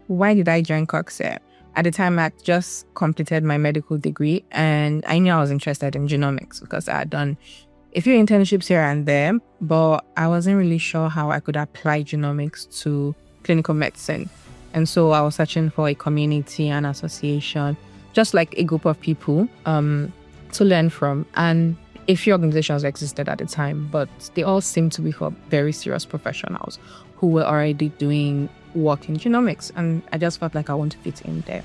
why did I join CoGSAYR? At the time, I had just completed my medical degree, and I knew I was interested in genomics because I had done a few internships here and there, but I wasn't really sure how I could apply genomics to clinical medicine. And so I was searching for a community and association, just like a group of people to learn from. And a few organizations existed at the time, but they all seemed to be for very serious professionals who were already doing work in genomics. And I just felt like I want to fit in there.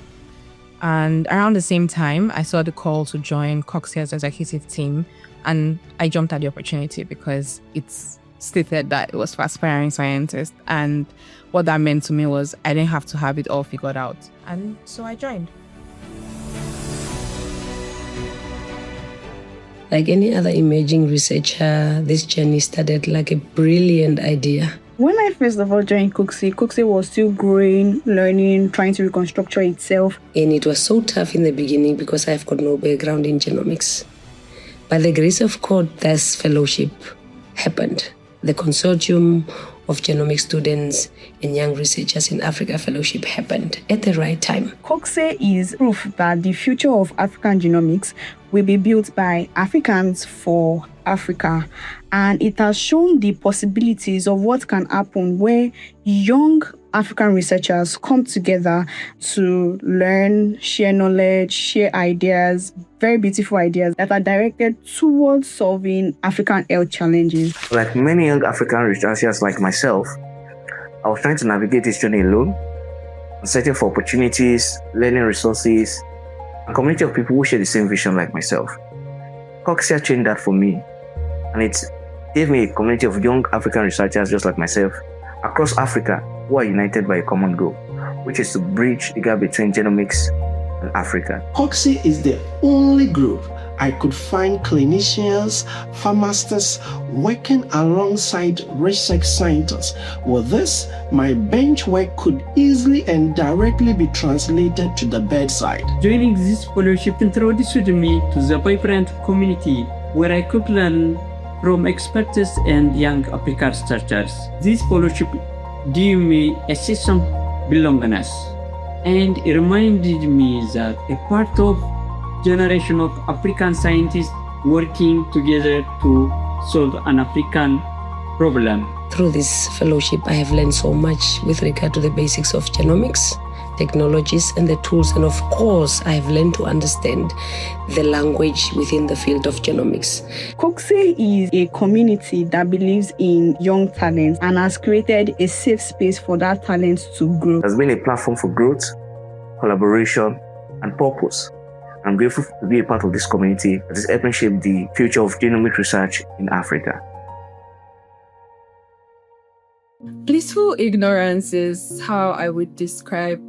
And around the same time, I saw the call to join CoGSAYR's executive team, and I jumped at the opportunity because it's stated that it was for aspiring scientists. And what that meant to me was I didn't have to have it all figured out. And so I joined. Like any other emerging researcher, this journey started like a brilliant idea. When I first of all joined CoGSAYR was still growing, learning, trying to reconstruct itself. And it was so tough in the beginning because I've got no background in genomics. By the grace of God, this fellowship happened. The Consortium of Genomic Students and Young Researchers in Africa Fellowship happened at the right time. CoGSAYR is proof that the future of African genomics will be built by Africans for Africa. And it has shown the possibilities of what can happen where young African researchers come together to learn, share knowledge, share ideas, very beautiful ideas that are directed towards solving African health challenges. Like many young African researchers like myself, I was trying to navigate this journey alone, searching for opportunities, learning resources, a community of people who share the same vision like myself. CoGSAYR changed that for me, and it gave me a community of young African researchers just like myself across Africa who are united by a common goal, which is to bridge the gap between genomics and Africa. CoGSAYR is the only group I could find clinicians, pharmacists working alongside research scientists. With this, my bench work could easily and directly be translated to the bedside. Joining this fellowship introduced me to the vibrant community where I could learn from experts and young African researchers. This fellowship gave me a sense of belongingness, and it reminded me that a part of generation of African scientists working together to solve an African problem. Through this fellowship, I have learned so much with regard to the basics of genomics, technologies, and the tools. And of course, I have learned to understand the language within the field of genomics. CoGSAYR is a community that believes in young talent and has created a safe space for that talent to grow. It has been a platform for growth, collaboration, and purpose. I'm grateful to be a part of this community that is helping shape the future of genomic research in Africa. Blissful ignorance is how I would describe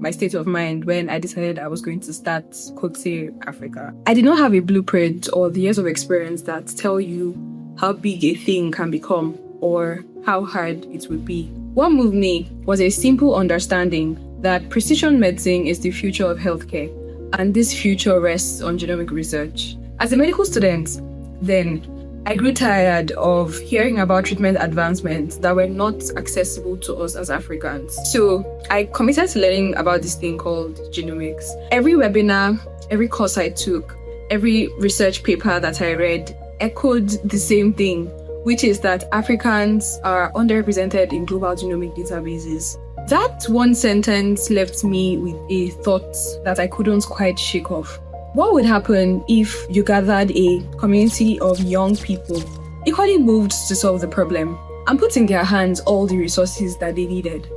my state of mind when I decided I was going to start CoGSAYR Africa. I did not have a blueprint or the years of experience that tell you how big a thing can become or how hard it would be. What moved me was a simple understanding that precision medicine is the future of healthcare, and this future rests on genomic research. As a medical student, then, I grew tired of hearing about treatment advancements that were not accessible to us as Africans. So I committed to learning about this thing called genomics. Every webinar, every course I took, every research paper that I read echoed the same thing, which is that Africans are underrepresented in global genomic databases. That one sentence left me with a thought that I couldn't quite shake off. What would happen if you gathered a community of young people equally moved to solve the problem and put in their hands all the resources that they needed?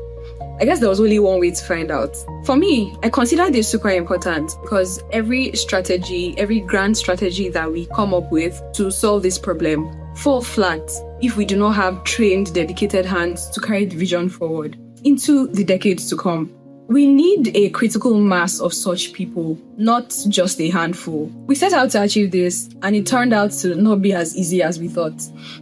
I guess there was only one way to find out. For me, I consider this super important because every strategy, every grand strategy that we come up with to solve this problem fall flat if we do not have trained, dedicated hands to carry the vision forward into the decades to come. We need a critical mass of such people, not just a handful. We set out to achieve this, and it turned out to not be as easy as we thought.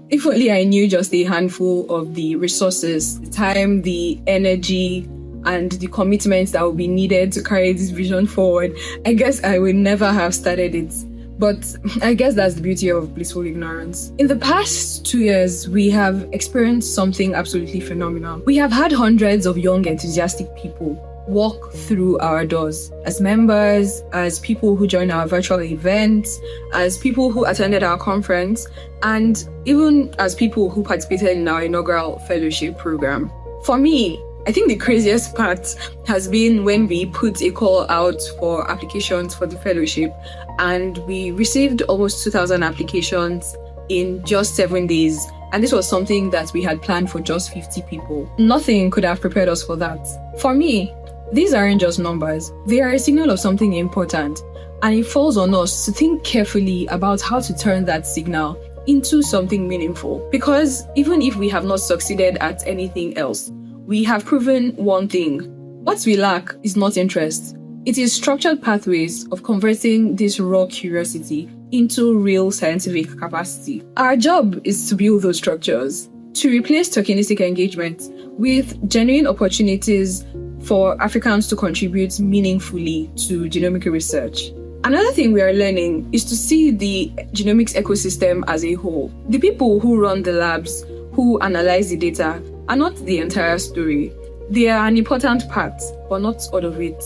If only I knew just a handful of the resources, the time, the energy, and the commitments that would be needed to carry this vision forward, I guess I would never have started it. But I guess that's the beauty of blissful ignorance. In the past 2 years, we have experienced something absolutely phenomenal. We have had hundreds of young, enthusiastic people walk through our doors as members, as people who join our virtual events, as people who attended our conference, and even as people who participated in our inaugural fellowship program. For me, I think the craziest part has been when we put a call out for applications for the fellowship, and we received almost 2,000 applications in just 7 days. And this was something that we had planned for just 50 people. Nothing could have prepared us for that. For me, these aren't just numbers. They are a signal of something important, and it falls on us to think carefully about how to turn that signal into something meaningful. Because even if we have not succeeded at anything else, we have proven one thing. What we lack is not interest. It is structured pathways of converting this raw curiosity into real scientific capacity. Our job is to build those structures, to replace tokenistic engagement with genuine opportunities for Africans to contribute meaningfully to genomic research. Another thing we are learning is to see the genomics ecosystem as a whole. The people who run the labs, who analyze the data, are not the entire story. They are an important part, but not all of it.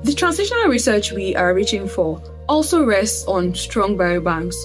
The translational research we are reaching for also rests on strong biobanks,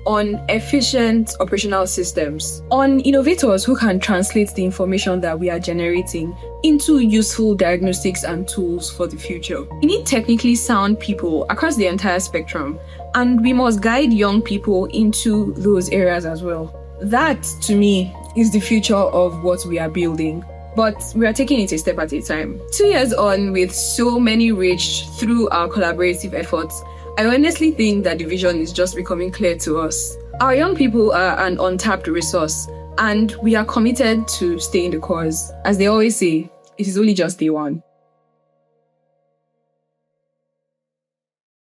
on efficient operational systems, on innovators who can translate the information that we are generating into useful diagnostics and tools for the future. We need technically sound people across the entire spectrum, and we must guide young people into those areas as well. That, to me, is the future of what we are building. But we are taking it a step at a time. 2 years on, with so many reached through our collaborative efforts, I honestly think that the vision is just becoming clear to us. Our young people are an untapped resource, and we are committed to staying the course. As they always say, it is only just day one.